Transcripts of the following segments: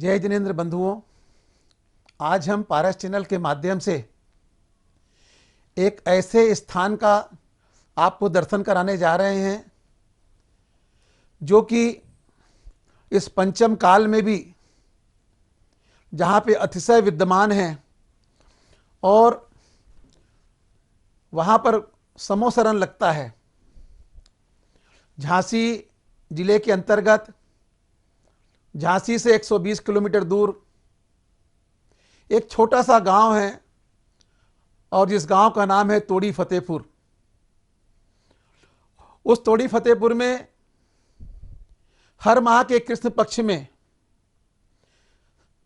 जय जिनेंद्र बंधुओं, आज हम पारस चैनल के माध्यम से एक ऐसे स्थान का आपको दर्शन कराने जा रहे हैं जो कि इस पंचम काल में भी जहाँ पे अतिशय विद्यमान है और वहाँ पर समोसरण लगता है। झांसी जिले के अंतर्गत झांसी से 120 किलोमीटर दूर एक छोटा सा गांव है और जिस गांव का नाम है तोड़ी फतेहपुर। उस तोड़ी फतेहपुर में हर माह के कृष्ण पक्ष में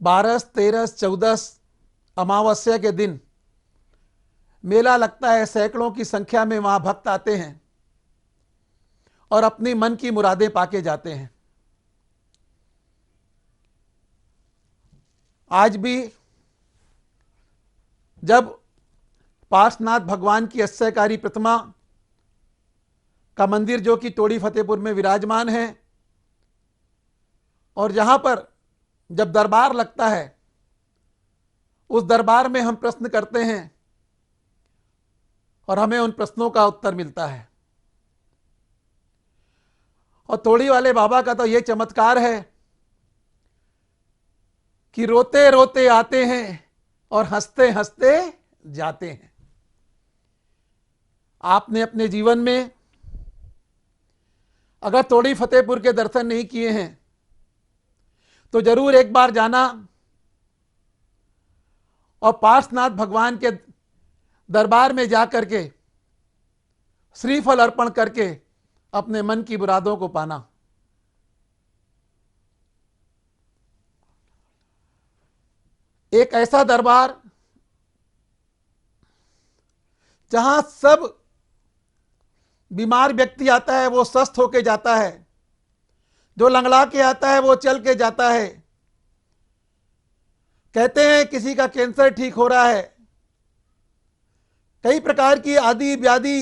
12, 13, 14 अमावस्या के दिन मेला लगता है। सैकड़ों की संख्या में वहां भक्त आते हैं और अपनी मन की मुरादें पाके जाते हैं। आज भी जब पार्श्वनाथ भगवान की अश्चर्यकारी प्रतिमा का मंदिर जो कि तोड़ी फतेहपुर में विराजमान है और जहां पर जब दरबार लगता है उस दरबार में हम प्रश्न करते हैं और हमें उन प्रश्नों का उत्तर मिलता है। और तोड़ी वाले बाबा का तो यह चमत्कार है कि रोते रोते आते हैं और हंसते हंसते जाते हैं। आपने अपने जीवन में अगर तोड़ी फतेहपुर के दर्शन नहीं किए हैं तो जरूर एक बार जाना और पार्श्वनाथ भगवान के दरबार में जाकर के श्रीफल अर्पण करके अपने मन की मुरादों को पाना। एक ऐसा दरबार जहां सब बीमार व्यक्ति आता है वो स्वस्थ होके जाता है, जो लंगड़ा के आता है वो चल के जाता है। कहते हैं किसी का कैंसर ठीक हो रहा है, कई प्रकार की आदि व्याधि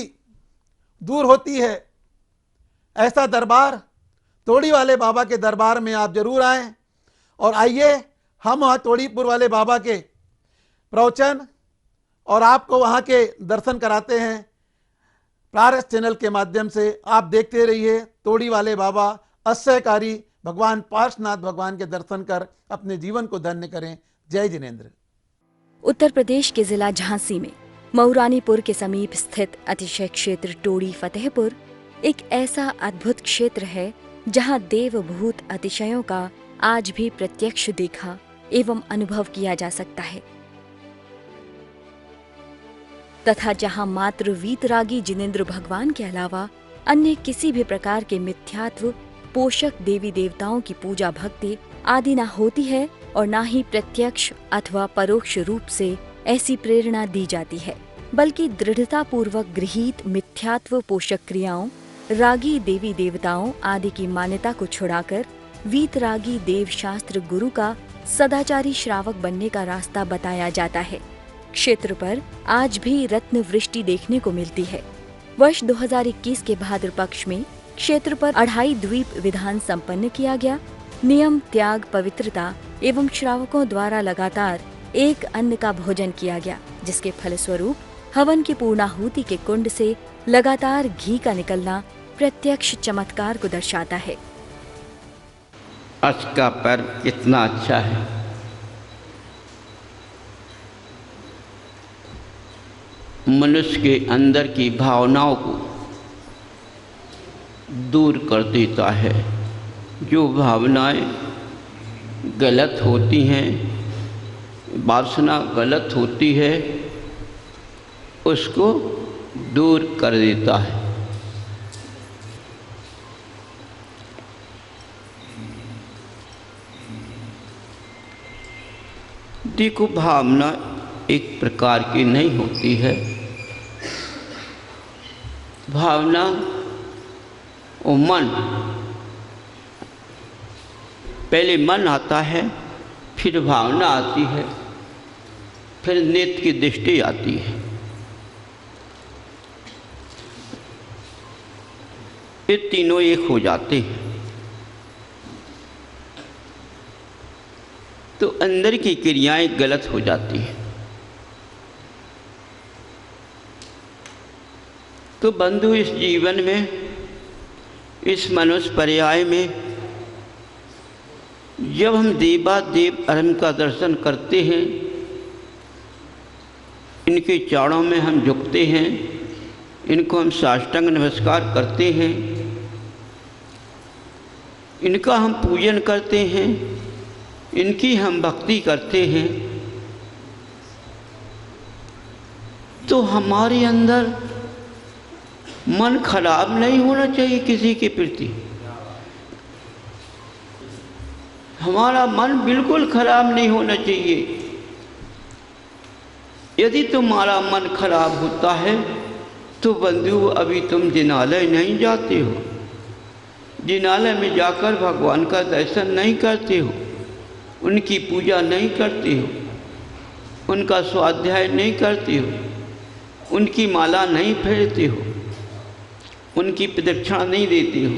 दूर होती है। ऐसा दरबार तोड़ी वाले बाबा के दरबार में आप जरूर आएं और आइए हम वहाँ तोड़ीपुर वाले बाबा के प्रवचन और आपको वहाँ के दर्शन कराते हैं पारस चैनल के माध्यम से। आप देखते रहिए तोड़ी वाले बाबा अश्चर्यकारी भगवान पार्श्वनाथ भगवान के दर्शन कर अपने जीवन को धन्य करें। जय जिनेंद्र। उत्तर प्रदेश के जिला झांसी में मऊरानीपुर के समीप स्थित अतिशय क्षेत्र तोड़ी फतेहपुर एक ऐसा अद्भुत क्षेत्र है जहां देवभूत अतिशयों का आज भी प्रत्यक्ष देखा एवं अनुभव किया जा सकता है तथा जहां मात्र वीतरागी जिनेंद्र भगवान के अलावा अन्य किसी भी प्रकार के मिथ्यात्व पोषक देवी देवताओं की पूजा भक्ति आदि न होती है और न ही प्रत्यक्ष अथवा परोक्ष रूप से ऐसी प्रेरणा दी जाती है, बल्कि दृढ़ता पूर्वक गृहीत मिथ्यात्व पोषक क्रियाओं रागी देवी देवताओं आदि की मान्यता को छुड़ाकर वीतरागी देव शास्त्र गुरु का सदाचारी श्रावक बनने का रास्ता बताया जाता है। क्षेत्र पर आज भी रत्न वृष्टि देखने को मिलती है। वर्ष 2021 के भाद्र पक्ष में क्षेत्र पर अढ़ाई द्वीप विधान संपन्न किया गया। नियम त्याग पवित्रता एवं श्रावकों द्वारा लगातार एक अन्न का भोजन किया गया, जिसके फलस्वरूप हवन की पूर्णाहुति के कुंड से लगातार घी का निकलना प्रत्यक्ष चमत्कार को दर्शाता है। आज का पर्व कितना अच्छा है। मनुष्य के अंदर की भावनाओं को दूर कर देता है। जो भावनाएं गलत होती हैं, वासना गलत होती है, उसको दूर कर देता है। देखो, भावना एक प्रकार की नहीं होती है। भावना और मन, पहले मन आता है, फिर भावना आती है, फिर नेत्र की दृष्टि आती है। ये तीनों एक हो जाते हैं। तो अंदर की क्रियाएं गलत हो जाती हैं। तो बंधु, इस जीवन में, इस मनुष्य पर्याय में जब हम देवादेव अरम का दर्शन करते हैं, इनके चरणों में हम झुकते हैं, इनको हम साष्टांग नमस्कार करते हैं, इनका हम पूजन करते हैं, इनकी हम भक्ति करते हैं, तो हमारे अंदर मन खराब नहीं होना चाहिए किसी के प्रति। हमारा मन बिल्कुल खराब नहीं होना चाहिए। यदि तुम्हारा मन खराब होता है तो बंधु, अभी तुम जिनालय नहीं जाते हो, जिनालय में जाकर भगवान का दर्शन नहीं करते हो, उनकी पूजा नहीं करते हो, उनका स्वाध्याय नहीं करते हो, उनकी माला नहीं फेरते हो, उनकी प्रदक्षिणा नहीं देते हो,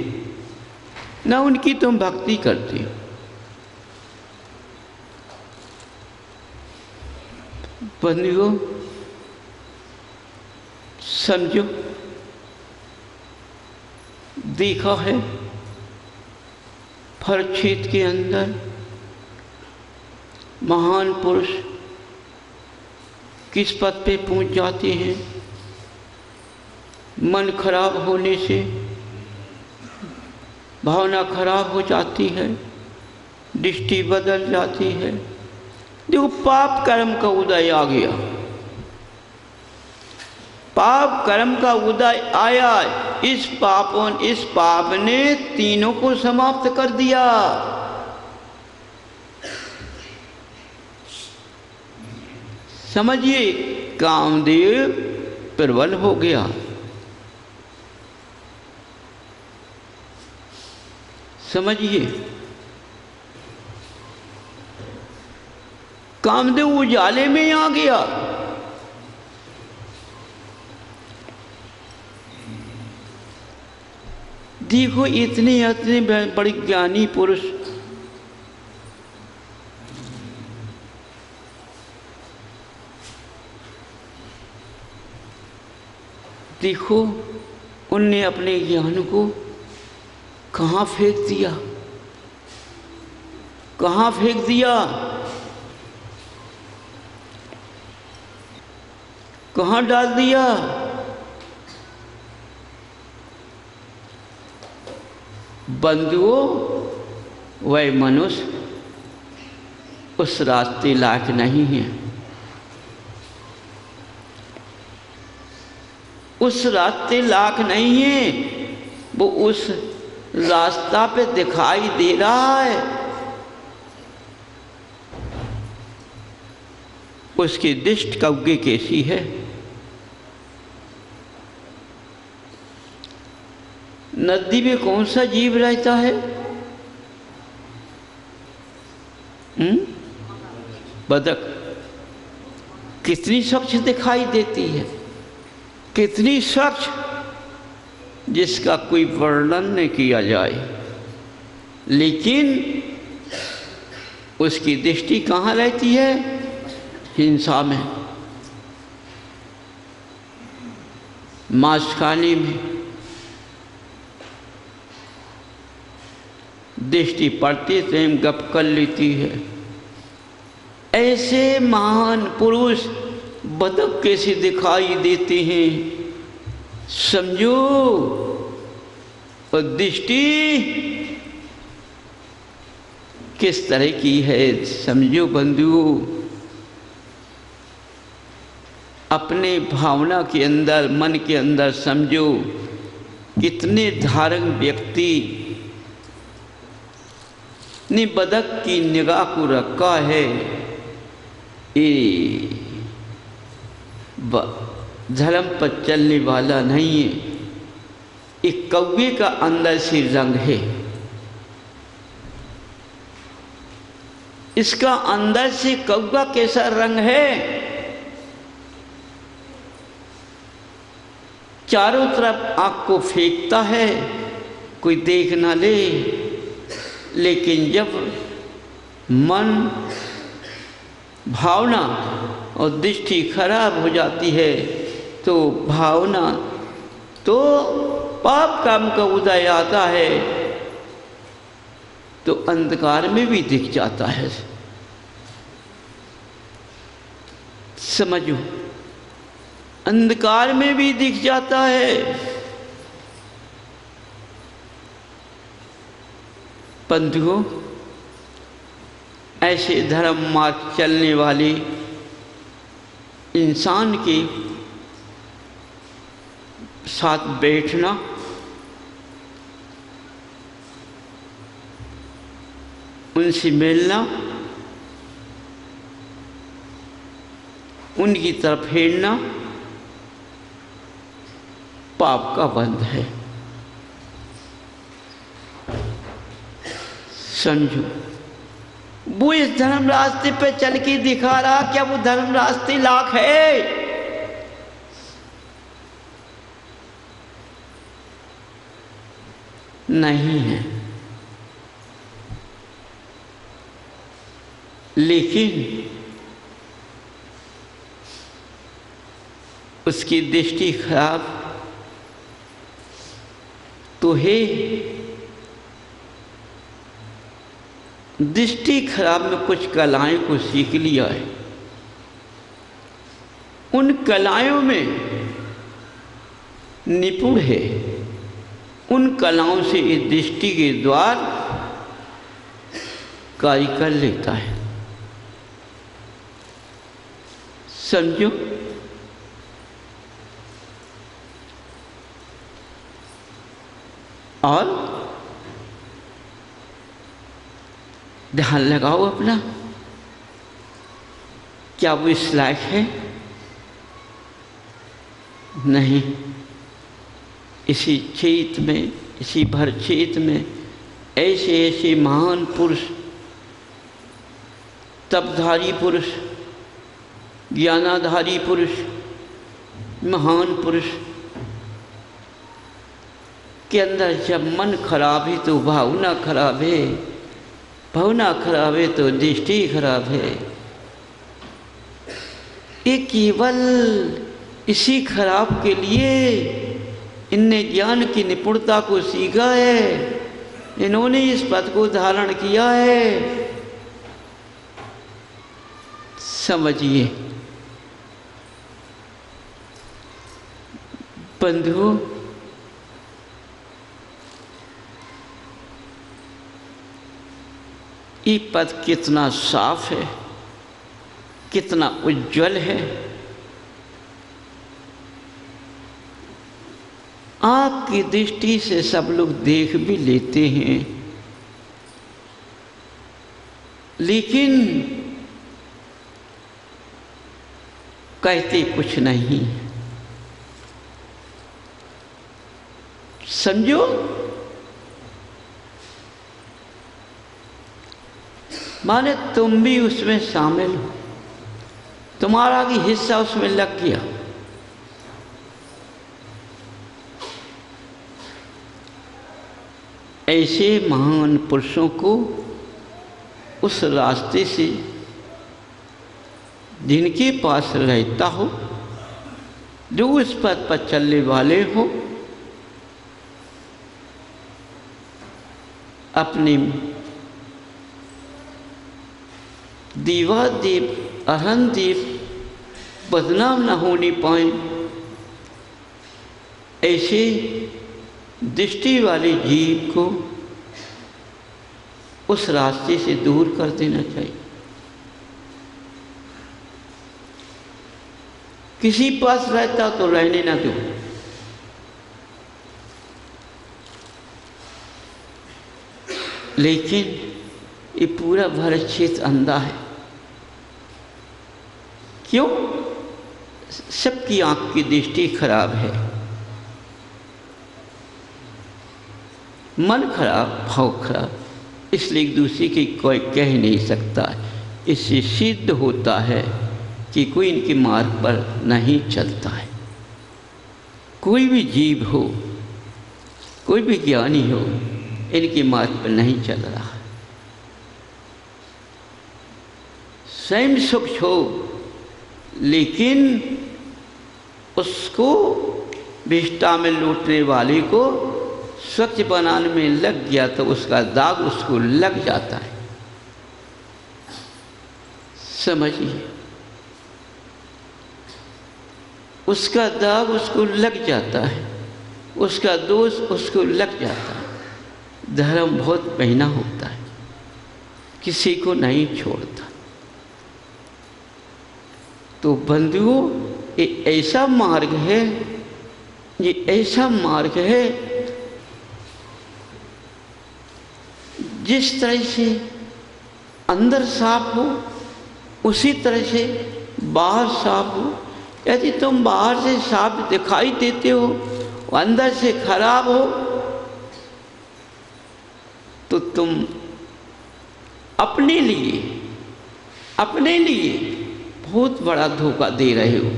न उनकी तुम भक्ति करते हो। बंधुओं, समझो, देखा है फरक्षेत्र के अंदर महान पुरुष किस पद पे पहुंच जाते हैं। मन खराब होने से भावना खराब हो जाती है, दृष्टि बदल जाती है। देखो, पाप कर्म का उदय आ गया, पाप कर्म का उदय आया। इस पाप ने तीनों को समाप्त कर दिया। समझिए, कामदेव प्रबल हो गया। समझिए, कामदेव उजाले में आ गया। देखो, इतने बड़े ज्ञानी पुरुष देखो, उनने अपने ज्ञान को कहाँ फेंक दिया, कहाँ फेंक दिया, कहाँ डाल दिया। बंधुओं, वह मनुष्य उस रास्ते लायक नहीं है, उस रास्ते लायक नहीं है। वो उस रास्ता पे दिखाई दे रहा है, उसकी दृष्टि कौवे कैसी है। नदी में कौन सा जीव रहता है? बतख। कितनी स्वच्छ दिखाई देती है, कितनी स्वच्छ, जिसका कोई वर्णन नहीं किया जाए। लेकिन उसकी दृष्टि कहाँ रहती है? हिंसा में, मांस खाने में। दृष्टि पड़ती स्वयं गप कर लेती है। ऐसे महान पुरुष बतख कैसे दिखाई देते हैं, समझो। और दृष्टि किस तरह की है, समझो बंधुओं। अपने भावना के अंदर, मन के अंदर समझो, कितने धार्मिक व्यक्ति ने बतख की निगाह को रखा है। ये धर्म पर चलने वाला नहीं है, एक कौवे का अंदर से रंग है। इसका अंदर से कौवा कैसा रंग है, चारों तरफ आँख को फेंकता है, कोई देख ना ले। लेकिन जब मन, भावना और दृष्टि खराब हो जाती है तो भावना तो पाप काम का उदय आता है तो अंधकार में भी दिख जाता है। समझो, अंधकार में भी दिख जाता है। बंधुओं, ऐसे धर्म मार्ग चलने वाले इंसान के साथ बैठना उनसे मिलना, उनकी तरफ फेरना पाप का बंध है। समझो, वो इस धर्म रास्ते पे चल के दिखा रहा, क्या वो धर्म रास्ते लाख है? नहीं है। लेकिन उसकी दृष्टि खराब तो है। दृष्टि खराब में कुछ कलाएं को सीख लिया है, उन कलाओं में निपुण है, उन कलाओं से इस दृष्टि के द्वार कार्य कर लेता है। समझो, और ध्यान लगाओ अपना, क्या वो इस लायक है? नहीं। इसी क्षेत्र में, इसी भर क्षेत्र में ऐसे ऐसे महान पुरुष, तपधारी पुरुष, ज्ञानाधारी पुरुष, महान पुरुष के अंदर जब मन खराब है तो भावना खराब है, भावना खराब है तो दृष्टि खराब है। ये केवल इसी खराब के लिए इनने ज्ञान की निपुणता को सीखा है, इन्होंने इस पद को धारण किया है। समझिए बंधुओं, ये पद कितना साफ है, कितना उज्जवल है। आँख की दृष्टि से सब लोग देख भी लेते हैं, लेकिन कहते कुछ नहीं। समझो, माने तुम भी उसमें शामिल हो, तुम्हारा भी हिस्सा उसमें लग गया। ऐसे महान पुरुषों को उस रास्ते से जिनके पास रहता हो, जो उस पथ पर चलने वाले हो, अपने दीवादीप, अहंदीप बदनाम न होने पाए, ऐसे दृष्टि वाले जीव को उस रास्ते से दूर कर देना चाहिए। किसी पास रहता तो रहने ना दो, लेकिन ये पूरा भारत क्षेत्र अंधा है। क्यों? सबकी आंख की दृष्टि खराब है, मन खराब, भाव खराब, इसलिए एक दूसरे की कोई कह नहीं सकता। इससे सिद्ध होता है कि कोई इनके मार्ग पर नहीं चलता है। कोई भी जीव हो, कोई भी ज्ञानी हो, इनके मार्ग पर नहीं चल रहा है। स्वयं सुख हो, लेकिन उसको विष्टा में लूटने वाले को स्वच्छ बनाने में लग गया तो उसका दाग उसको लग जाता है। समझिए, उसका दाग उसको लग जाता है, उसका दोष उसको लग जाता है। धर्म बहुत महीना होता है, किसी को नहीं छोड़ता। तो बंधुओं, ये ऐसा मार्ग है, ये ऐसा मार्ग है जिस तरह से अंदर साफ हो उसी तरह से बाहर साफ हो। यदि तुम बाहर से साफ दिखाई देते हो, अंदर से खराब हो, तो तुम अपने लिए बहुत बड़ा धोखा दे रहे हो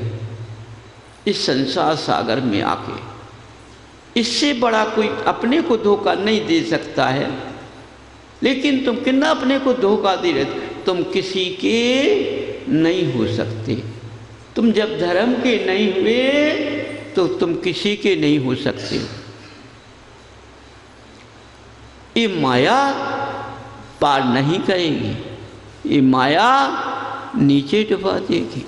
इस संसार सागर में आके। इससे बड़ा कोई अपने को धोखा नहीं दे सकता है। लेकिन तुम कितना अपने को धोखा दे रहे हो? तुम किसी के नहीं हो सकते। तुम जब धर्म के नहीं हुए तो तुम किसी के नहीं हो सकते। ये माया पार नहीं करेगी, ये माया नीचे डुबा देगी।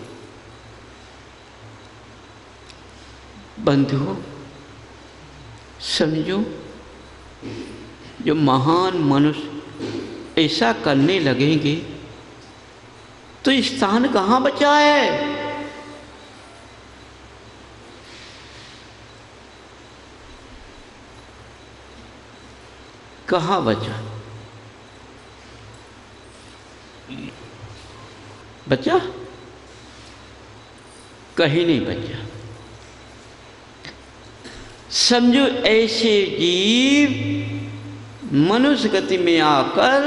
बंधुओं, समझो, जो महान मनुष्य ऐसा करने लगेंगे तो स्थान कहाँ बचा है? कहाँ बचा? बचा? कहीं नहीं बचा। समझो, ऐसे जीव मनुष्य गति में आकर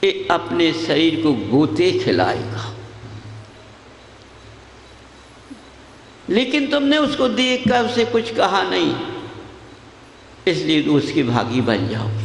ये अपने शरीर को गोते खिलाएगा, लेकिन तुमने उसको देखकर उसे कुछ कहा नहीं, इसलिए तो उसकी भागी बन जाओगे।